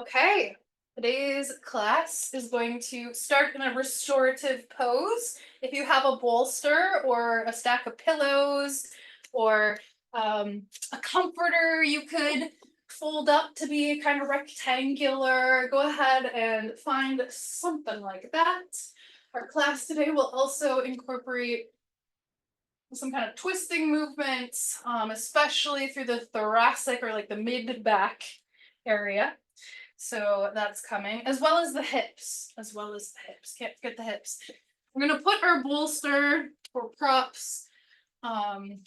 Okay, today's class is going to start in a restorative pose. If you have a bolster or a stack of pillows or a comforter, you could fold up to be kind of rectangular. Go ahead and find something like that. Our class today will also incorporate some kind of twisting movements, especially through the thoracic or like the mid-back area. So that's coming, as well as the hips, Can't forget the hips. We're gonna put our bolster or props. Um,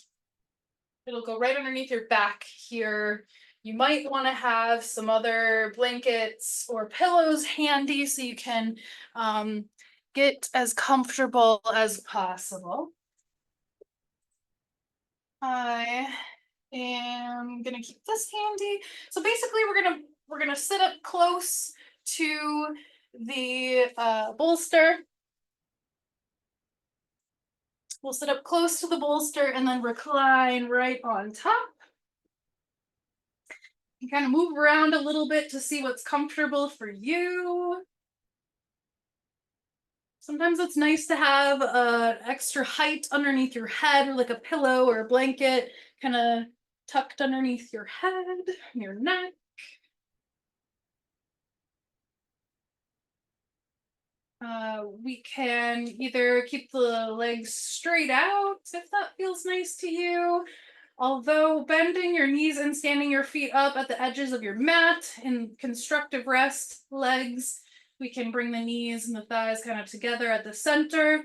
it'll go right underneath your back here. You might want to have some other blankets or pillows handy so you can get as comfortable as possible. I am gonna keep this handy. So basically, we're gonna sit up close to the bolster. We'll sit up close to the bolster and then recline right on top. You kind of move around a little bit to see what's comfortable for you. Sometimes it's nice to have extra height underneath your head, or like a pillow or a blanket, kind of tucked underneath your head and your neck. We can either keep the legs straight out if that feels nice to you. Although bending your knees and standing your feet up at the edges of your mat in constructive rest legs, we can bring the knees and the thighs kind of together at the center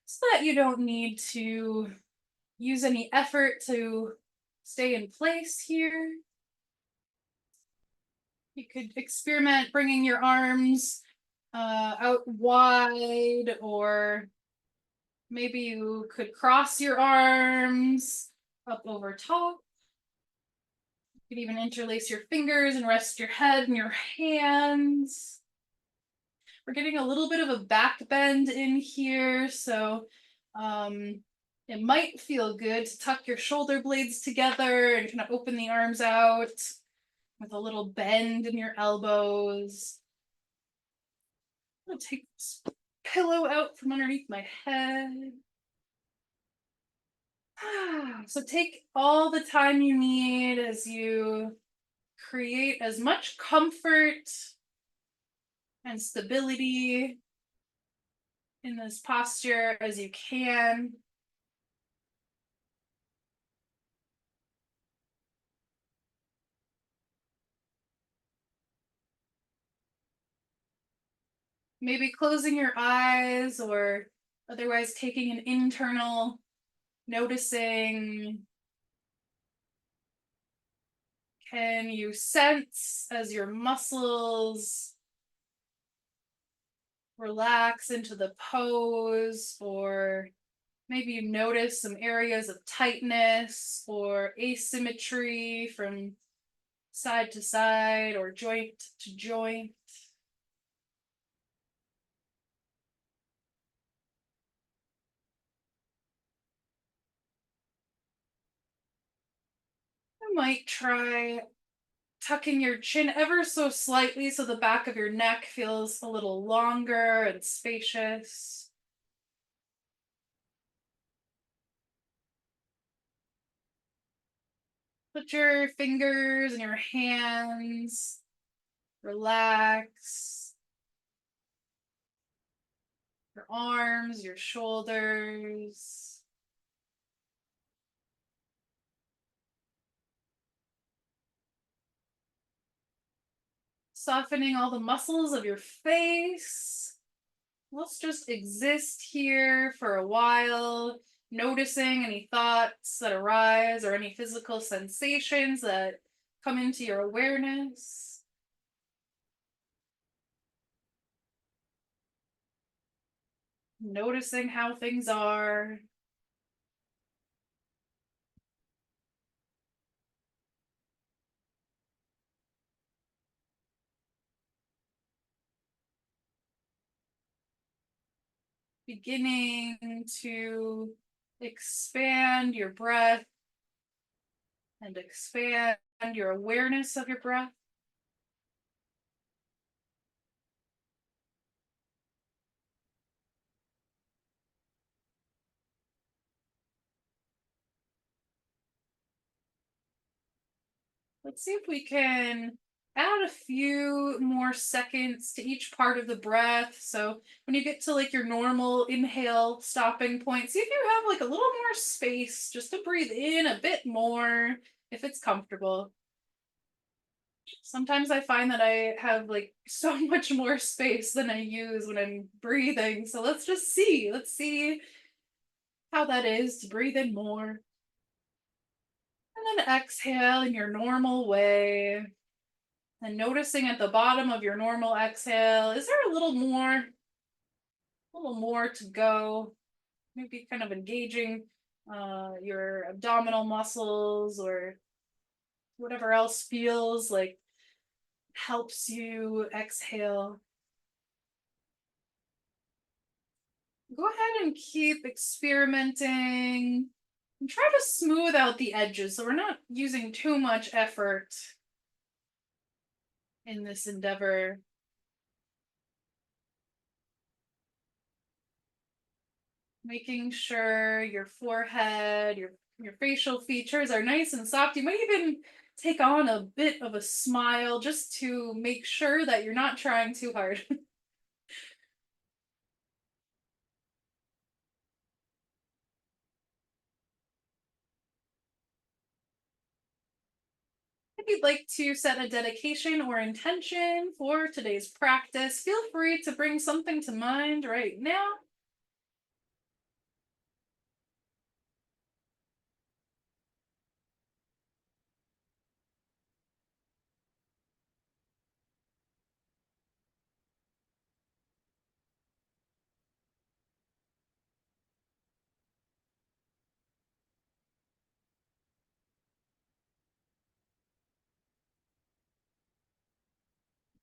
so that you don't need to use any effort to stay in place here. You could experiment bringing your arms out wide, or maybe you could cross your arms up over top. You could even interlace your fingers and rest your head in your hands. We're getting a little bit of a back bend in here, so it might feel good to tuck your shoulder blades together and kind of open the arms out with a little bend in your elbows. I'm gonna take this pillow out from underneath my head. So take all the time you need as you create as much comfort and stability in this posture as you can. Maybe closing your eyes or otherwise taking an internal noticing. Can you sense as your muscles relax into the pose, or maybe you notice some areas of tightness or asymmetry from side to side or joint to joint? I might try tucking your chin ever so slightly so the back of your neck feels a little longer and spacious. Put your fingers and your hands, relax your arms, your shoulders. Softening all the muscles of your face. Let's just exist here for a while, noticing any thoughts that arise or any physical sensations that come into your awareness. Noticing how things are. Beginning to expand your breath and expand your awareness of your breath. Let's see if we can add a few more seconds to each part of the breath. So when you get to like your normal inhale stopping point, see if you have like a little more space just to breathe in a bit more if it's comfortable. Sometimes I find that I have like so much more space than I use when I'm breathing. So let's just see. Let's see how that is to breathe in more. And then exhale in your normal way. And noticing at the bottom of your normal exhale, is there a little more to go? Maybe kind of engaging your abdominal muscles or whatever else feels like helps you exhale. Go ahead and keep experimenting and try to smooth out the edges so we're not using too much effort in this endeavor. Making sure your forehead, your facial features are nice and soft. You might even take on a bit of a smile just to make sure that you're not trying too hard. If you'd like to set a dedication or intention for today's practice, feel free to bring something to mind right now.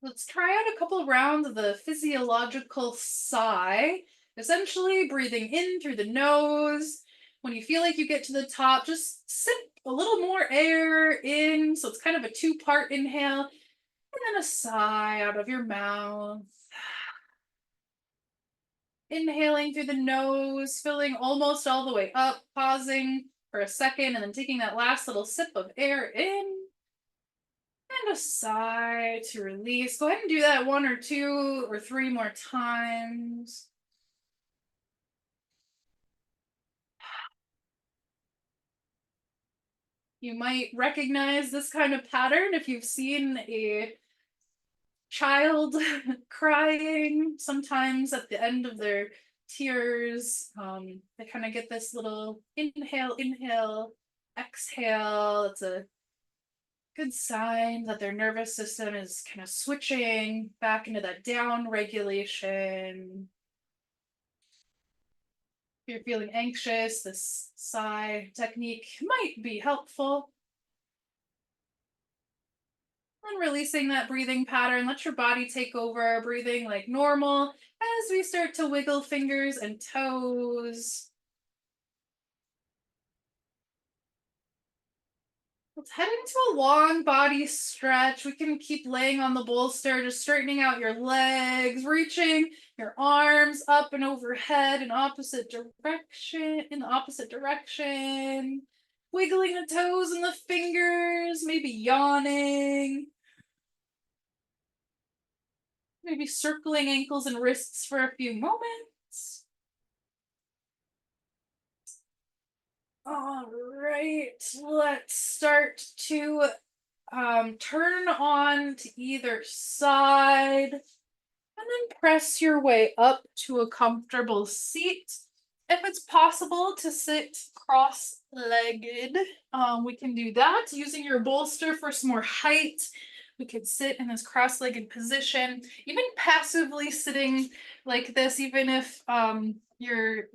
Let's try out a couple rounds of the physiological sigh. Essentially, breathing in through the nose. When you feel like you get to the top, just sip a little more air in. So it's kind of a two-part inhale, and then a sigh out of your mouth. Inhaling through the nose, filling almost all the way up, pausing for a second, and then taking that last little sip of air in. And a sigh to release. Go ahead and do that one or two or three more times. You might recognize this kind of pattern if you've seen a child crying. Sometimes at the end of their tears, they kind of get this little inhale, inhale, exhale. It's a good sign that their nervous system is kind of switching back into that down regulation. If you're feeling anxious, this sigh technique might be helpful. And releasing that breathing pattern, let your body take over, breathing like normal as we start to wiggle fingers and toes. Let's head into a long body stretch. We can keep laying on the bolster, just straightening out your legs, reaching your arms up and overhead in the opposite direction. Wiggling the toes and the fingers, maybe yawning. Maybe circling ankles and wrists for a few moments. All right, let's start to turn on to either side and then press your way up to a comfortable seat. If it's possible to sit cross-legged, we can do that using your bolster for some more height. We could sit in this cross-legged position, even passively sitting like this, even if your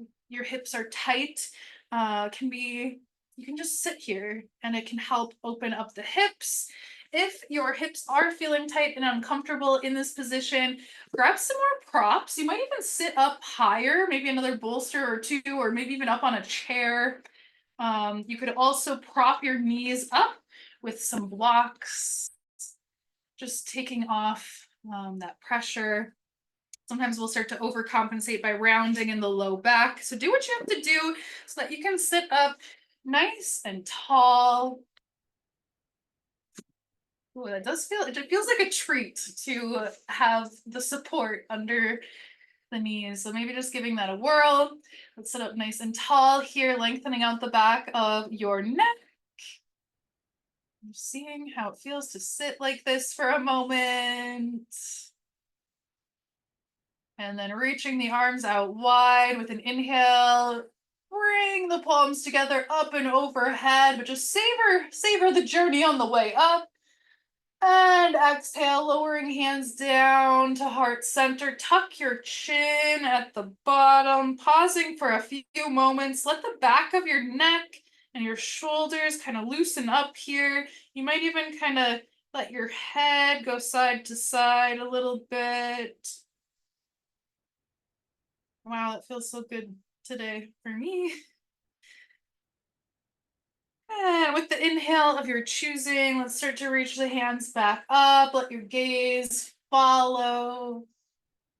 hips are tight, can be, you can just sit here and it can help open up the hips. If your hips are feeling tight and uncomfortable in this position, grab some more props. You might even sit up higher, maybe another bolster or two, or maybe even up on a chair. You could also prop your knees up with some blocks, just taking off that pressure. Sometimes we'll start to overcompensate by rounding in the low back. So do what you have to do so that you can sit up nice and tall. Ooh, it does feel, it feels like a treat to have the support under the knees. So maybe just giving that a whirl. Let's sit up nice and tall here, lengthening out the back of your neck. Seeing how it feels to sit like this for a moment. And then reaching the arms out wide with an inhale. Bring the palms together up and overhead, but just savor the journey on the way up. And exhale, lowering hands down to heart center. Tuck your chin at the bottom, pausing for a few moments. Let the back of your neck and your shoulders kind of loosen up here. You might even kind of let your head go side to side a little bit. Wow, it feels so good today for me. And with the inhale of your choosing, let's start to reach the hands back up. Let your gaze follow.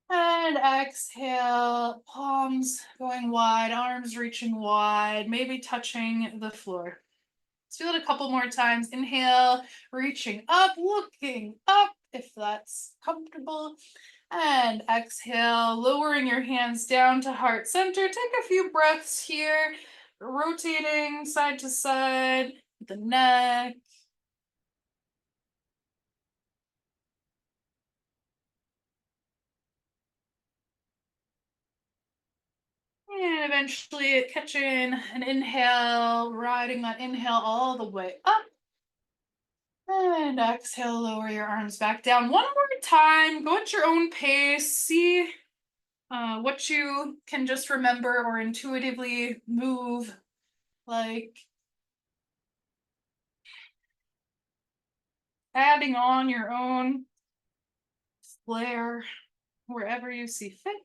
And exhale, palms going wide, arms reaching wide, maybe touching the floor. Let's feel it a couple more times. Inhale, reaching up, looking up if that's comfortable. And exhale, lowering your hands down to heart center. Take a few breaths here, rotating side to side, the neck. And eventually catching an inhale, riding that inhale all the way up. And exhale, lower your arms back down. One more time, go at your own pace. See what you can just remember or intuitively move, like adding on your own flair wherever you see fit.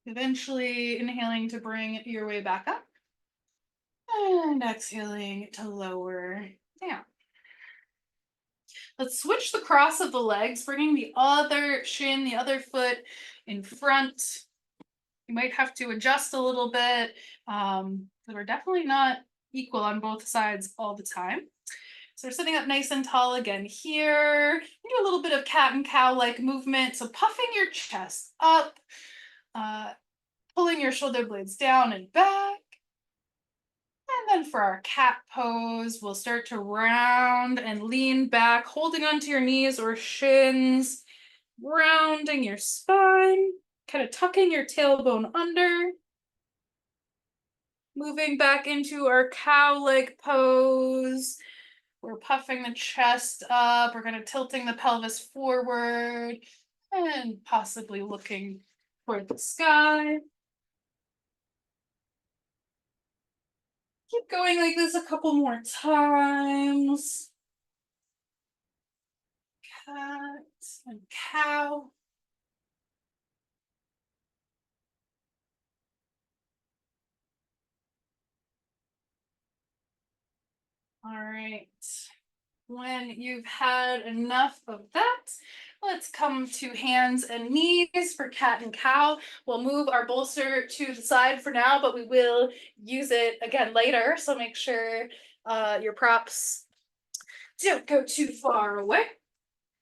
Eventually inhaling to bring your way back up. And exhaling to lower down. Let's switch the cross of the legs, bringing the other shin, the other foot in front. You might have to adjust a little bit, because we're definitely not equal on both sides all the time. So we're sitting up nice and tall again here. We do a little bit of cat and cow-like movement. So puffing your chest up, pulling your shoulder blades down and back. And then for our cat pose, we'll start to round and lean back, holding onto your knees or shins, rounding your spine, kind of tucking your tailbone under. Moving back into our cow-like pose. We're puffing the chest up. We're kind of tilting the pelvis forward and possibly looking toward the sky. Keep going like this a couple more times. Cat and cow. All right. When you've had enough of that, let's come to hands and knees for cat and cow. We'll move our bolster to the side for now, but we will use it again later. So make sure your props don't go too far away.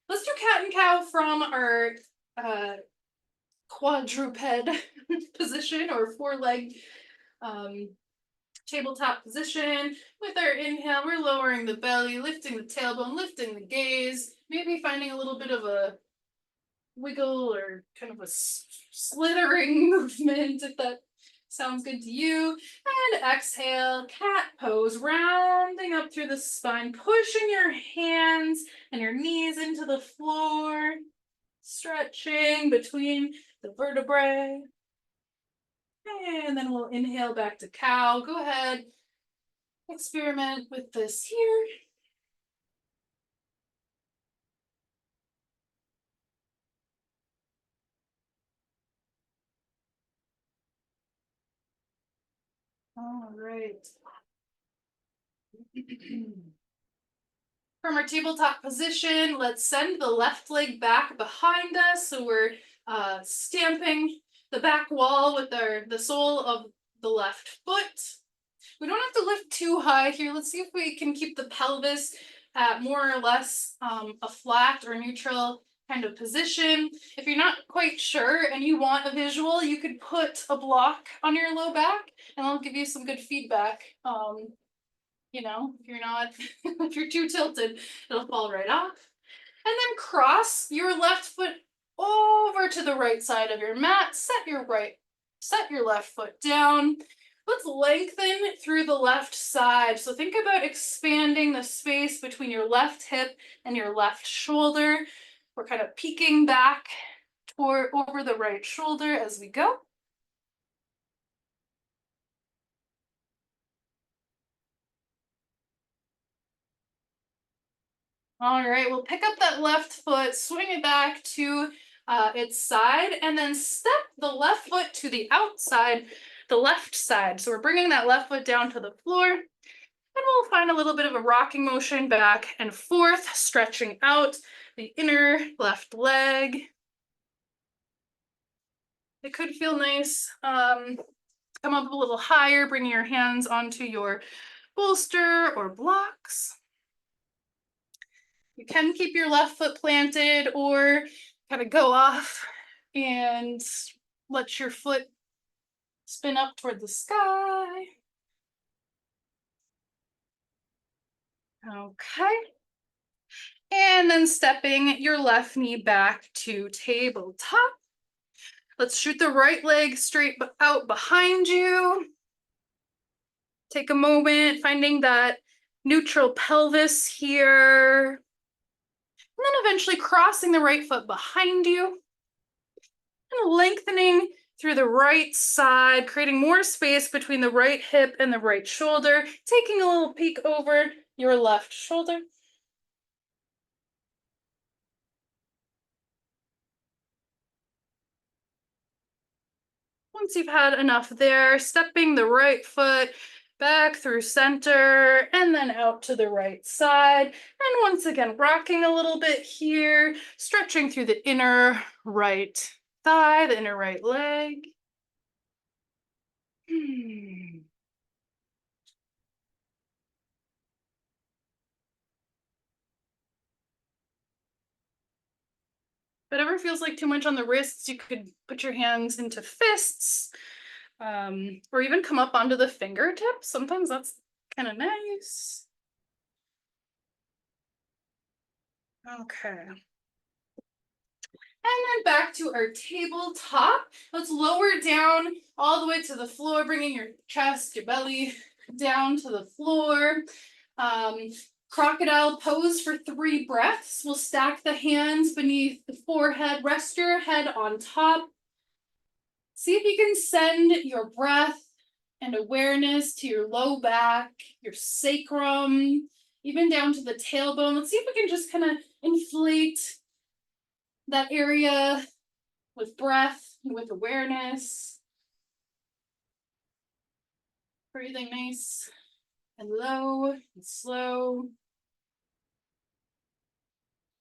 Let's do cat and cow from our quadruped position or four-leg tabletop position. With our inhale, we're lowering the belly, lifting the tailbone, lifting the gaze, maybe finding a little bit of a wiggle or kind of a slithering movement if that sounds good to you. And exhale, cat pose, rounding up through the spine, pushing your hands and your knees into the floor, stretching between the vertebrae. And then we'll inhale back to cow. Go ahead, experiment with this here. All right. From our tabletop position, let's send the left leg back behind us. So we're stamping the back wall with the sole of the left foot. We don't have to lift too high here. Let's see if we can keep the pelvis at more or less a flat or neutral kind of position. If you're not quite sure and you want a visual, you could put a block on your low back and I'll give you some good feedback. You know, if you're not, if you're too tilted, it'll fall right off. And then cross your left foot over to the right side of your mat. Set your left foot down. Let's lengthen through the left side. So think about expanding the space between your left hip and your left shoulder. We're kind of peeking back toward over the right shoulder as we go. All right, we'll pick up that left foot, swing it back to its side, and then step the left foot to the outside, the left side. So we're bringing that left foot down to the floor, and we'll find a little bit of a rocking motion back and forth, stretching out the inner left leg. It could feel nice. Come up a little higher, bringing your hands onto your bolster or blocks. You can keep your left foot planted or kind of go off and let your foot spin up toward the sky. Okay. And then stepping your left knee back to tabletop. Let's shoot the right leg straight out behind you. Take a moment, finding that neutral pelvis here. And then eventually crossing the right foot behind you and lengthening through the right side, creating more space between the right hip and the right shoulder, taking a little peek over your left shoulder. Once you've had enough there, stepping the right foot back through center and then out to the right side. And once again, rocking a little bit here, stretching through the inner right thigh, the inner right leg. Whatever feels like too much on the wrists, you could put your hands into fists, or even come up onto the fingertips. Sometimes that's kind of nice. Okay. And then back to our tabletop. Let's lower down all the way to the floor, bringing your chest, your belly down to the floor. Crocodile pose for 3 breaths. We'll stack the hands beneath the forehead, rest your head on top. See if you can send your breath and awareness to your low back, your sacrum, even down to the tailbone. Let's see if we can just kind of inflate that area with breath and with awareness. Breathing nice and low and slow.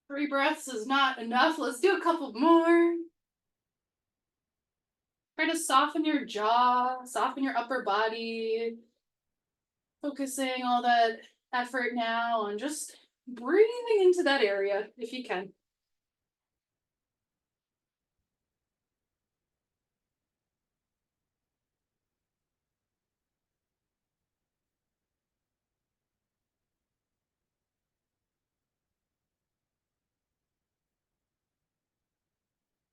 3 breaths is not enough. Let's do a couple more. Try to soften your jaw, soften your upper body. Focusing all that effort now on just breathing into that area if you can.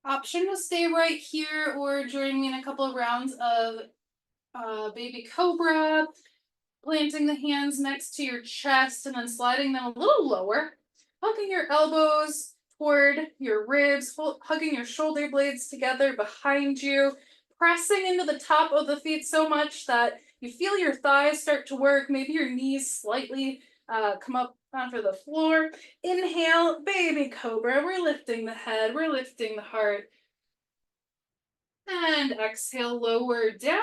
Option to stay right here or join me in a couple of rounds of baby cobra, planting the hands next to your chest and then sliding them a little lower, hugging your elbows toward your ribs, hugging your shoulder blades together behind you, pressing into the top of the feet so much that you feel your thighs start to work, maybe your knees slightly come up onto the floor. Inhale, baby cobra. We're lifting the head, we're lifting the heart. And exhale, lower down.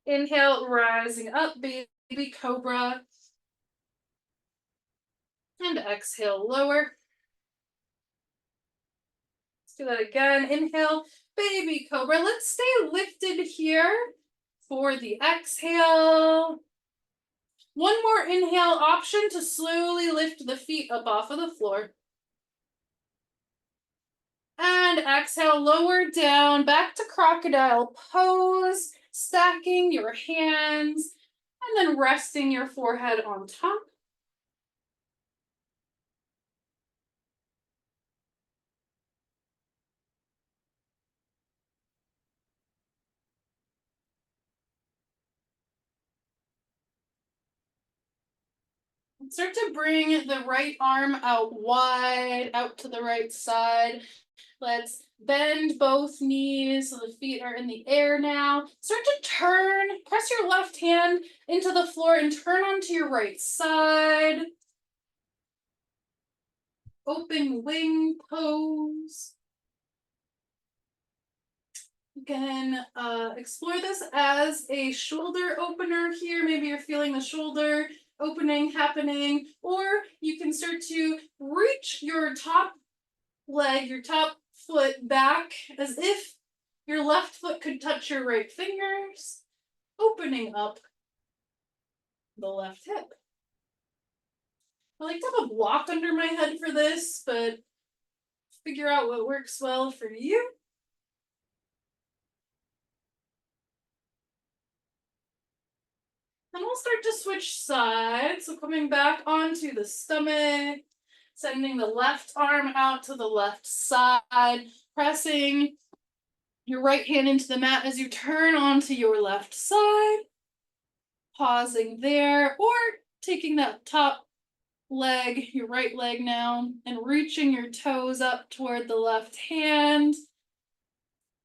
Inhale, rising up, baby cobra. And exhale, lower. Let's do that again. Inhale, baby cobra. Let's stay lifted here. For the exhale, one more inhale option to slowly lift the feet up off of the floor. And exhale, lower down, back to crocodile pose, stacking your hands, and then resting your forehead on top. Start to bring the right arm out wide, out to the right side. Let's bend both knees so the feet are in the air now. Start to turn, press your left hand into the floor and turn onto your right side. Open wing pose. You can explore this as a shoulder opener here. Maybe you're feeling the shoulder opening happening, or you can start to reach your top leg, your top foot back as if your left foot could touch your right fingers, opening up the left hip. I like to have a block under my head for this, but figure out what works well for you. And we'll start to switch sides. So coming back onto the stomach, sending the left arm out to the left side, pressing your right hand into the mat as you turn onto your left side, pausing there, or taking that top leg, your right leg now, and reaching your toes up toward the left hand.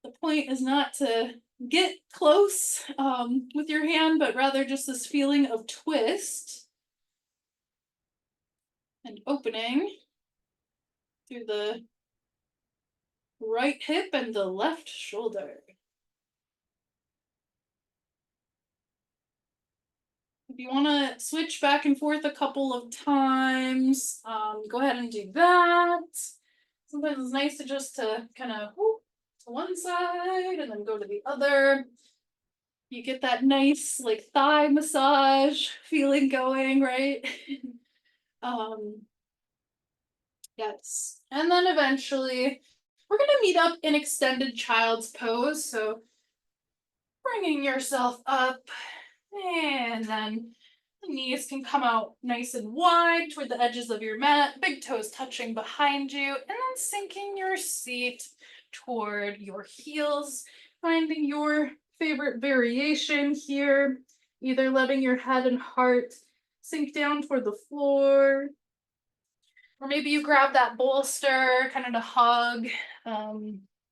The point is not to get close with your hand, but rather just this feeling of twist and opening through the right hip and the left shoulder. If you want to switch back and forth a couple of times, go ahead and do that. Sometimes it's nice to just kind of to one side and then go to the other. You get that nice like thigh massage feeling going, right? Yes. And then eventually we're going to meet up in extended child's pose. So bringing yourself up, and then the knees can come out nice and wide toward the edges of your mat, big toes touching behind you, and then sinking your seat toward your heels, finding your favorite variation here, either letting your head and heart sink down toward the floor, or maybe you grab that bolster kind of to hug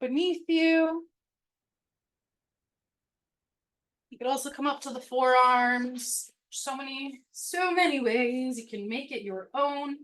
beneath you. You could also come up to the forearms. So many ways you can make it your own.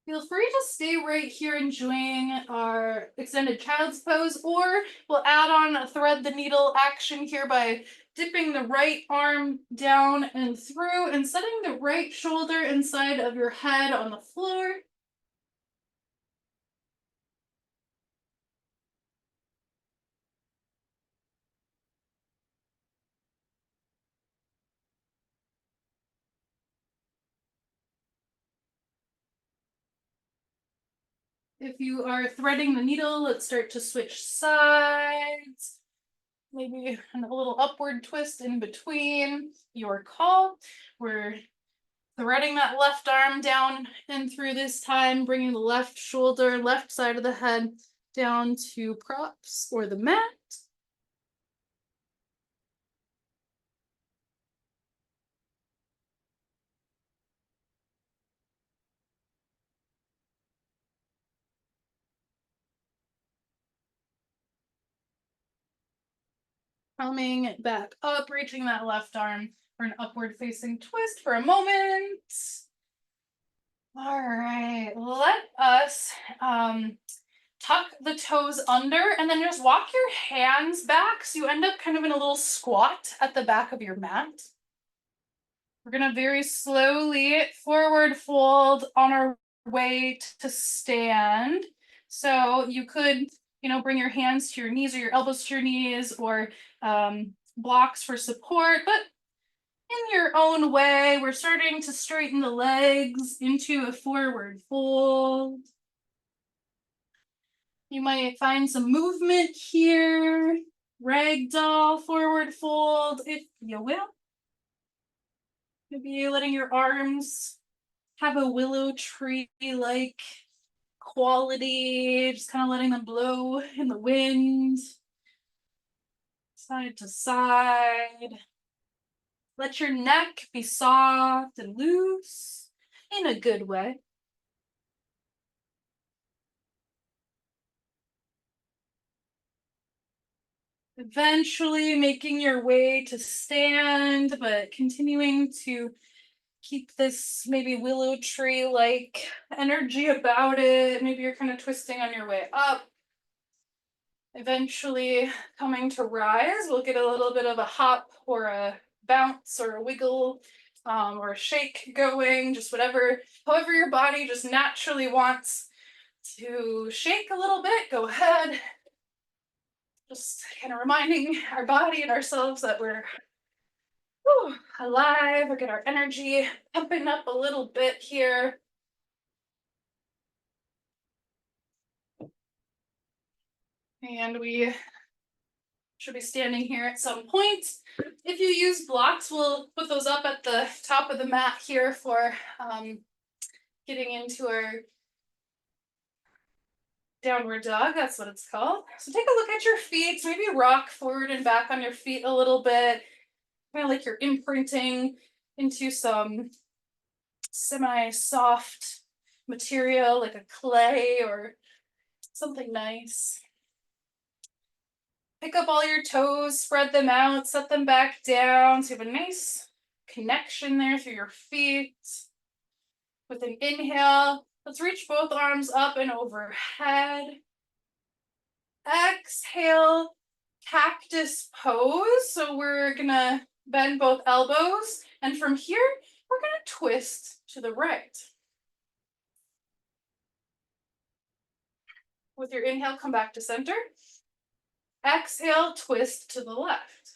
Feel free to stay right here enjoying our extended child's pose, or we'll add on a thread the needle action here by dipping the right arm down and through and setting the right shoulder inside of your head on the floor. If you are threading the needle, let's start to switch sides. Maybe a little upward twist in between. Your call. We're threading that left arm down and through this time, bringing the left shoulder, left side of the head down to props or the mat. Coming back up, reaching that left arm for an upward facing twist for a moment. All right, let us tuck the toes under, and then just walk your hands back so you end up kind of in a little squat at the back of your mat. We're gonna very slowly forward fold on our way to stand. So you could, bring your hands to your knees or your elbows to your knees, or blocks for support, but in your own way. We're starting to straighten the legs into a forward fold. You might find some movement here. Ragdoll forward fold, if you will. Maybe letting your arms have a willow tree-like quality, just kind of letting them blow in the wind, side to side. Let your neck be soft and loose in a good way. Eventually making your way to stand, but continuing to keep this maybe willow tree-like energy about it. Maybe you're kind of twisting on your way up. Eventually coming to rise, we'll get a little bit of a hop or a bounce or a wiggle or a shake going, just however your body just naturally wants to shake a little bit, go ahead. Just kind of reminding our body and ourselves that we're alive. We'll get our energy pumping up a little bit here. And we should be standing here at some point. If you use blocks, we'll put those up at the top of the mat here for getting into our downward dog. That's what it's called. So take a look at your feet. Maybe rock forward and back on your feet a little bit. Kind of like you're imprinting into some semi-soft material like a clay or something nice. Pick up all your toes, spread them out, set them back down so you have a nice connection there through your feet. With an inhale, let's reach both arms up and overhead. Exhale, cactus pose. So we're gonna bend both elbows, and from here, we're gonna twist to the right. With your inhale, come back to center. Exhale, twist to the left.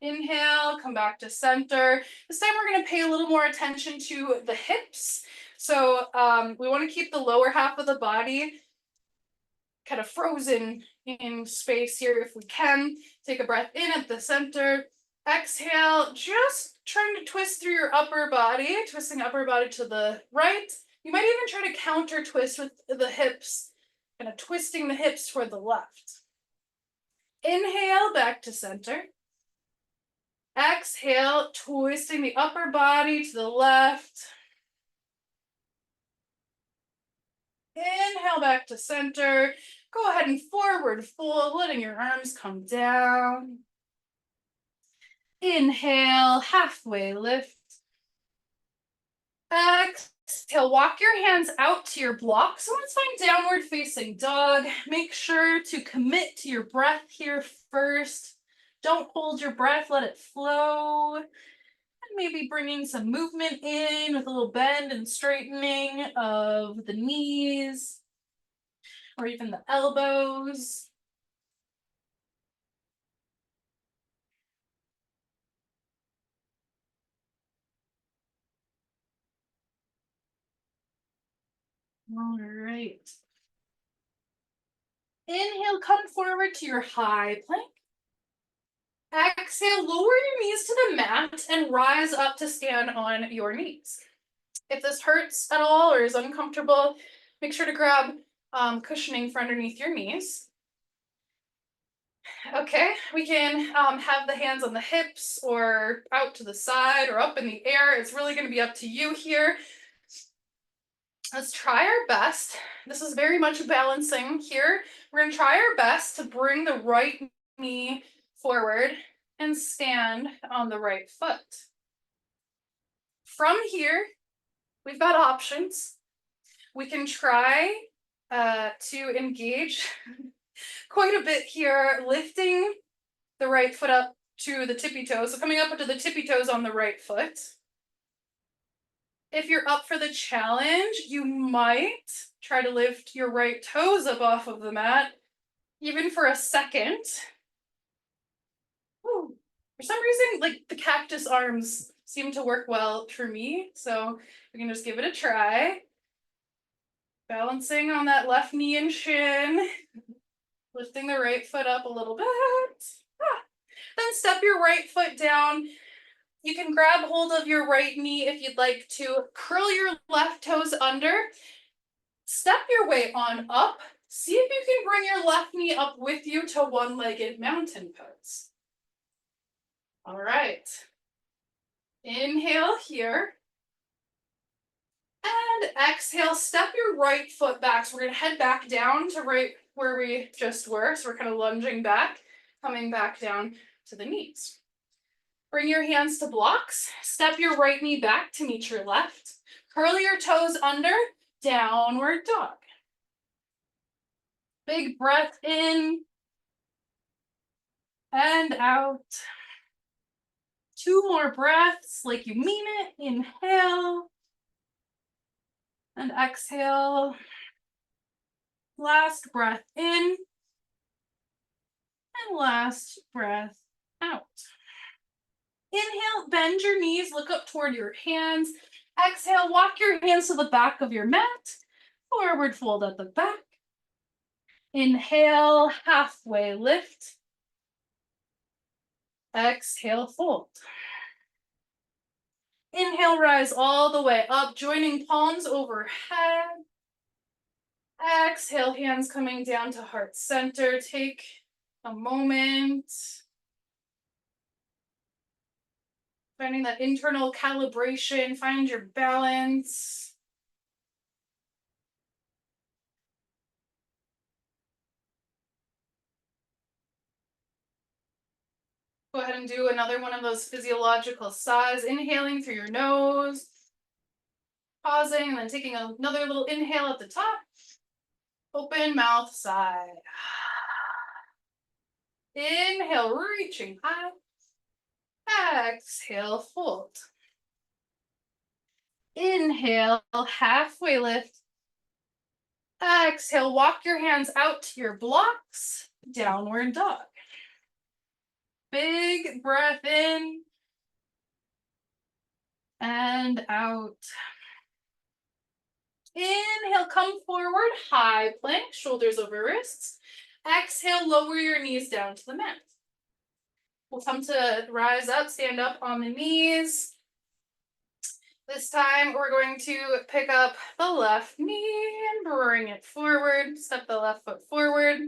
Inhale, come back to center. This time we're going to pay a little more attention to the hips. So we want to keep the lower half of the body kind of frozen in space here if we can. Take a breath in at the center. Exhale, just trying to twist through your upper body, twisting upper body to the right. You might even try to counter twist with the hips, kind of twisting the hips toward the left. Inhale, back to center. Exhale, twisting the upper body to the left. Inhale, back to center. Go ahead and forward fold, letting your arms come down. Inhale, halfway lift. Exhale, walk your hands out to your blocks. So let's find downward facing dog. Make sure to commit to your breath here first. Don't hold your breath, let it flow. And maybe bringing some movement in with a little bend and straightening of the knees or even the elbows. All right. Inhale, come forward to your high plank. Exhale, lower your knees to the mat and rise up to stand on your knees. If this hurts at all or is uncomfortable, make sure to grab cushioning for underneath your knees. Okay, we can have the hands on the hips or out to the side or up in the air. It's really going to be up to you here. Let's try our best. This is very much balancing here. We're going to try our best to bring the right knee forward and stand on the right foot. From here, we've got options. We can try to engage quite a bit here, lifting the right foot up to the tippy toes. So coming up to the tippy toes on the right foot. If you're up for the challenge, you might try to lift your right toes up off of the mat, even for a second. Ooh. For some reason, like the cactus arms seem to work well for me, so we can just give it a try. Balancing on that left knee and shin, lifting the right foot up a little bit. Then step your right foot down. You can grab hold of your right knee if you'd like to. Curl your left toes under. Step your way on up. See if you can bring your left knee up with you to one-legged mountain pose. All right. Inhale here. And exhale, step your right foot back. So we're going to head back down to right where we just were. So we're kind of lunging back, coming back down to the knees. Bring your hands to blocks. Step your right knee back to meet your left. Curl your toes under, downward dog. Big breath in and out. 2 more breaths like you mean it. Inhale and exhale. Last breath in and last breath out. Inhale, bend your knees, look up toward your hands. Exhale, walk your hands to the back of your mat. Forward fold at the back. Inhale, halfway lift. Exhale, fold. Inhale, rise all the way up, joining palms overhead. Exhale, hands coming down to heart center. Take a moment. Finding that internal calibration, find your balance. Go ahead and do another one of those physiological sighs, inhaling through your nose, pausing, and then taking another little inhale at the top. Open mouth sigh. Inhale, reaching high. Exhale, fold. Inhale, halfway lift. Exhale, walk your hands out to your blocks, downward dog. Big breath in and out. Inhale, come forward, high plank, shoulders over wrists. Exhale, lower your knees down to the mat. We'll come to rise up, stand up on the knees. This time we're going to pick up the left knee and bring it forward. Step the left foot forward.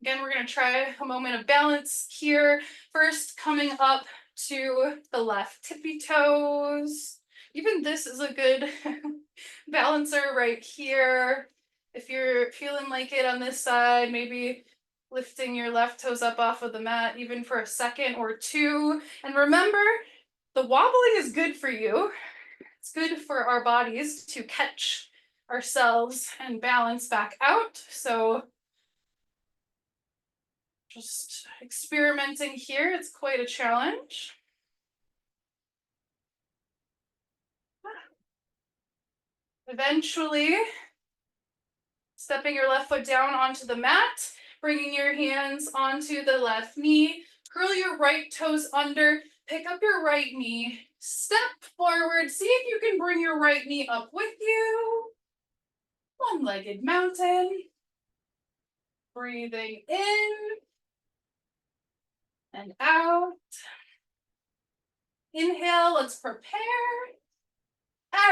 Again, we're going to try a moment of balance here. First, coming up to the left tippy toes. Even this is a good balancer right here. If you're feeling like it on this side, maybe lifting your left toes up off of the mat even for a second or two. And remember, the wobbling is good for you. It's good for our bodies to catch ourselves and balance back out. So just experimenting here. It's quite a challenge. Eventually, stepping your left foot down onto the mat, bringing your hands onto the left knee, curl your right toes under, pick up your right knee, step forward, see if you can bring your right knee up with you. One-legged mountain. Breathing in and out. Inhale, let's prepare.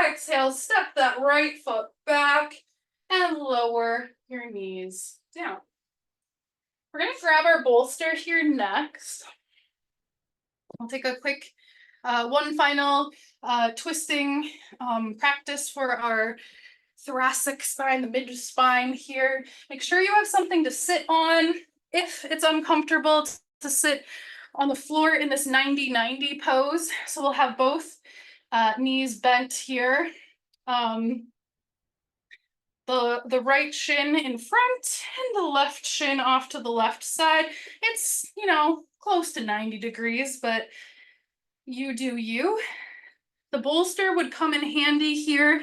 Exhale, step that right foot back and lower your knees down. We're going to grab our bolster here next. We'll take a quick one final twisting practice for our thoracic spine, the mid spine here. Make sure you have something to sit on. If it's uncomfortable to sit on the floor in this 90-90 pose. So we'll have both knees bent here. The the right shin in front and the left shin off to the left side. It's, you know, close to 90 degrees, but you do you. The bolster would come in handy here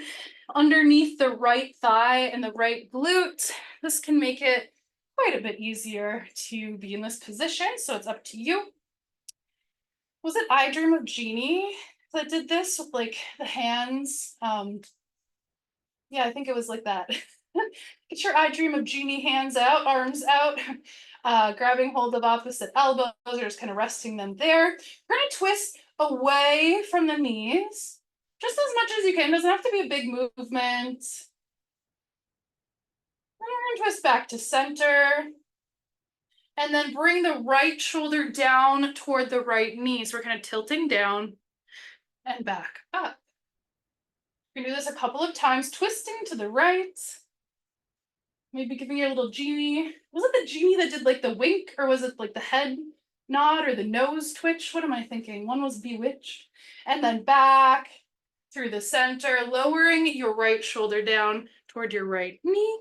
underneath the right thigh and the right glute. This can make it quite a bit easier to be in this position, so it's up to you. Was it I Dream of Jeannie that did this with like the hands? Yeah, I think it was like that. Get your I Dream of Jeannie hands out, arms out, grabbing hold of opposite elbows, or just kind of resting them there. We're gonna twist away from the knees, just as much as you can. It doesn't have to be a big movement. Then we're gonna twist back to center. And then bring the right shoulder down toward the right knee. So we're kind of tilting down and back up. We're gonna do this a couple of times, twisting to the right. Maybe giving you a little genie. Was it the genie that did like the wink, or was it like the head nod or the nose twitch? What am I thinking? One was bewitched. And then back through the center, lowering your right shoulder down toward your right knee.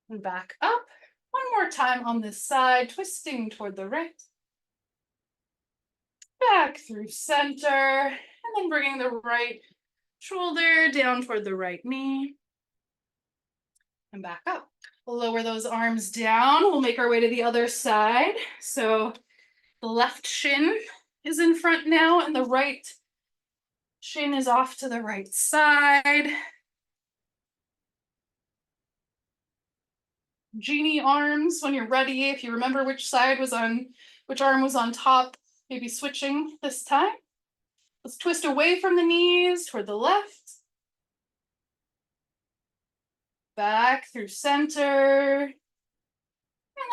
And back up. One more time on this side, twisting toward the right. Back through center, and then bringing the right shoulder down toward the right knee. And back up. We'll lower those arms down. We'll make our way to the other side. So the left shin is in front now, and the right shin is off to the right side. Genie arms when you're ready. If you remember which side was on, which arm was on top, maybe switching this time. Let's twist away from the knees toward the left. Back through center. And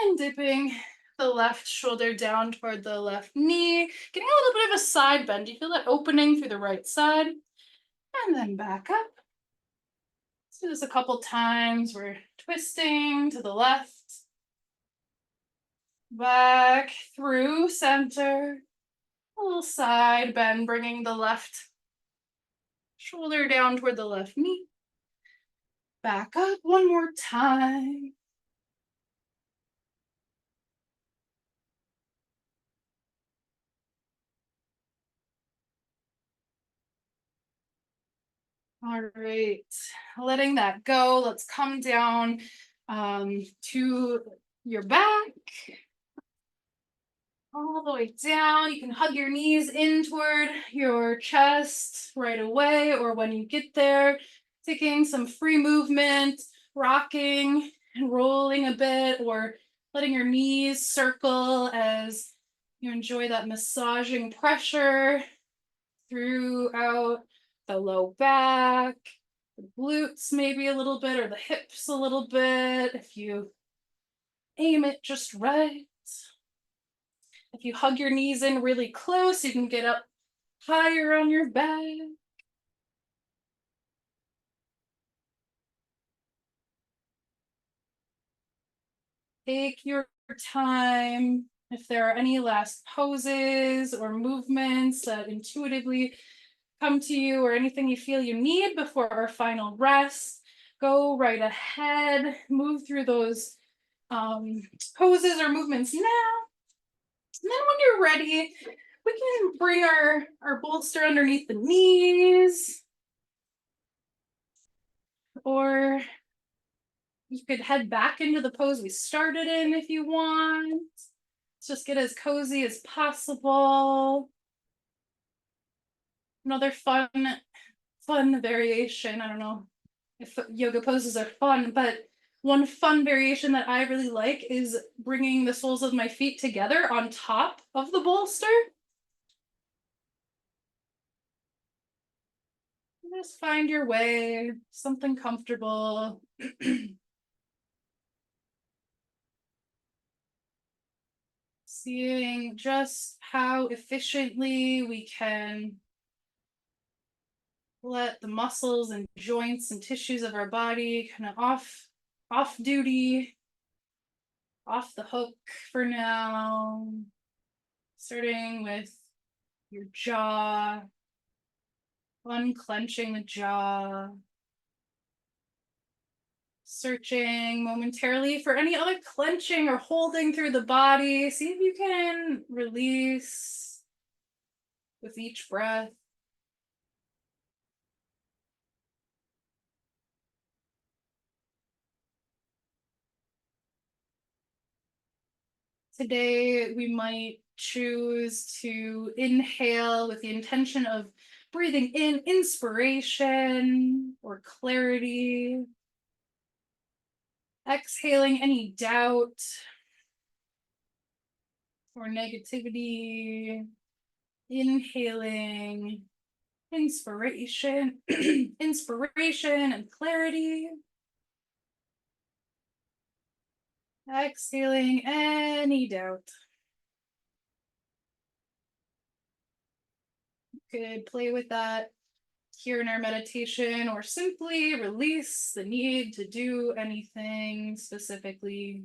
then dipping the left shoulder down toward the left knee. Getting a little bit of a side bend. Do you feel that opening through the right side? And then back up. Let's do this a couple times. We're twisting to the left. Back through center. A little side bend, bringing the left shoulder down toward the left knee. Back up one more time. All right, letting that go. Let's come down to your back. All the way down. You can hug your knees in toward your chest right away, or when you get there, taking some free movement, rocking and rolling a bit, or letting your knees circle as you enjoy that massaging pressure throughout the low back, the glutes maybe a little bit, or the hips a little bit, if you aim it just right. If you hug your knees in really close, you can get up higher on your back. Take your time. If there are any last poses or movements that intuitively come to you, or anything you feel you need before our final rest, go right ahead. Move through those poses or movements now. And then when you're ready, we can bring our bolster underneath the knees. Or you could head back into the pose we started in if you want. Let's just get as cozy as possible. Another fun variation. I don't know if yoga poses are fun, but one fun variation that I really like is bringing the soles of my feet together on top of the bolster. Just find your way, something comfortable. Seeing just how efficiently we can let the muscles and joints and tissues of our body kind of off duty, off the hook for now. Starting with your jaw, unclenching the jaw. Searching momentarily for any other clenching or holding through the body. See if you can release with each breath. Today, we might choose to inhale with the intention of breathing in inspiration or clarity. Exhaling any doubt or negativity. Inhaling inspiration, inspiration and clarity. Exhaling any doubt. Could play with that here in our meditation or simply release the need to do anything specifically.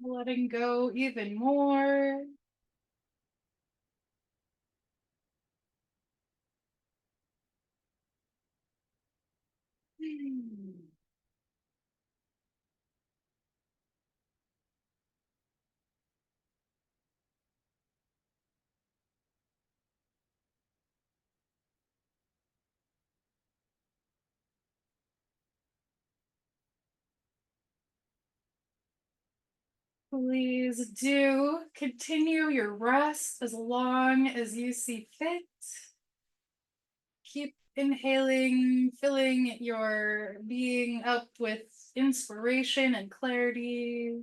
Letting go even more. Please do continue your rest as long as you see fit. Keep inhaling, filling your being up with inspiration and clarity.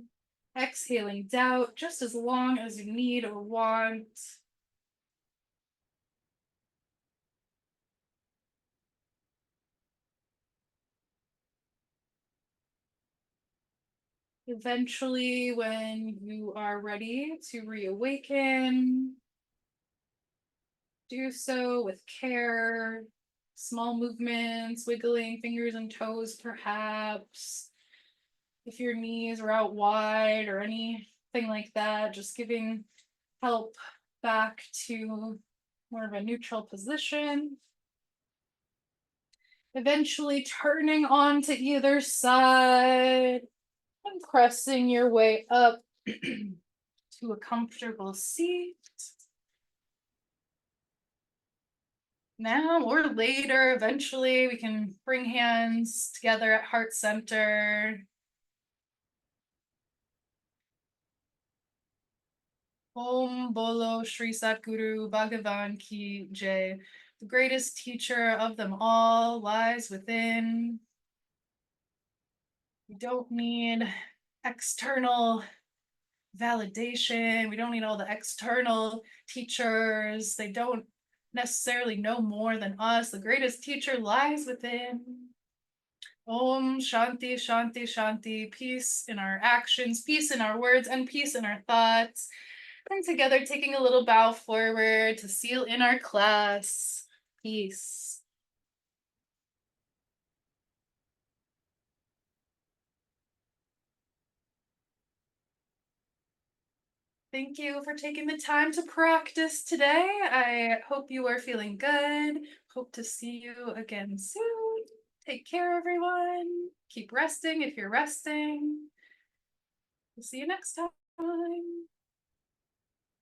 Exhaling doubt just as long as you need or want. Eventually, when you are ready to reawaken, do so with care. Small movements, wiggling fingers and toes, perhaps. If your knees are out wide or anything like that, just giving help back to more of a neutral position. Eventually turning on to either side and pressing your way up to a comfortable seat. Now or later, eventually, we can bring hands together at heart center. Om Bolo Shri Satguru Bhagavan Ki Jai. The greatest teacher of them all lies within. We don't need external validation. We don't need all the external teachers. They don't necessarily know more than us. The greatest teacher lies within. Om Shanti Shanti Shanti. Peace in our actions, peace in our words, and peace in our thoughts. And together, taking a little bow forward to seal in our class. Peace. Thank you for taking the time to practice today. I hope you are feeling good. Hope to see you again soon. Take care, everyone. Keep resting if you're resting. We'll see you next time.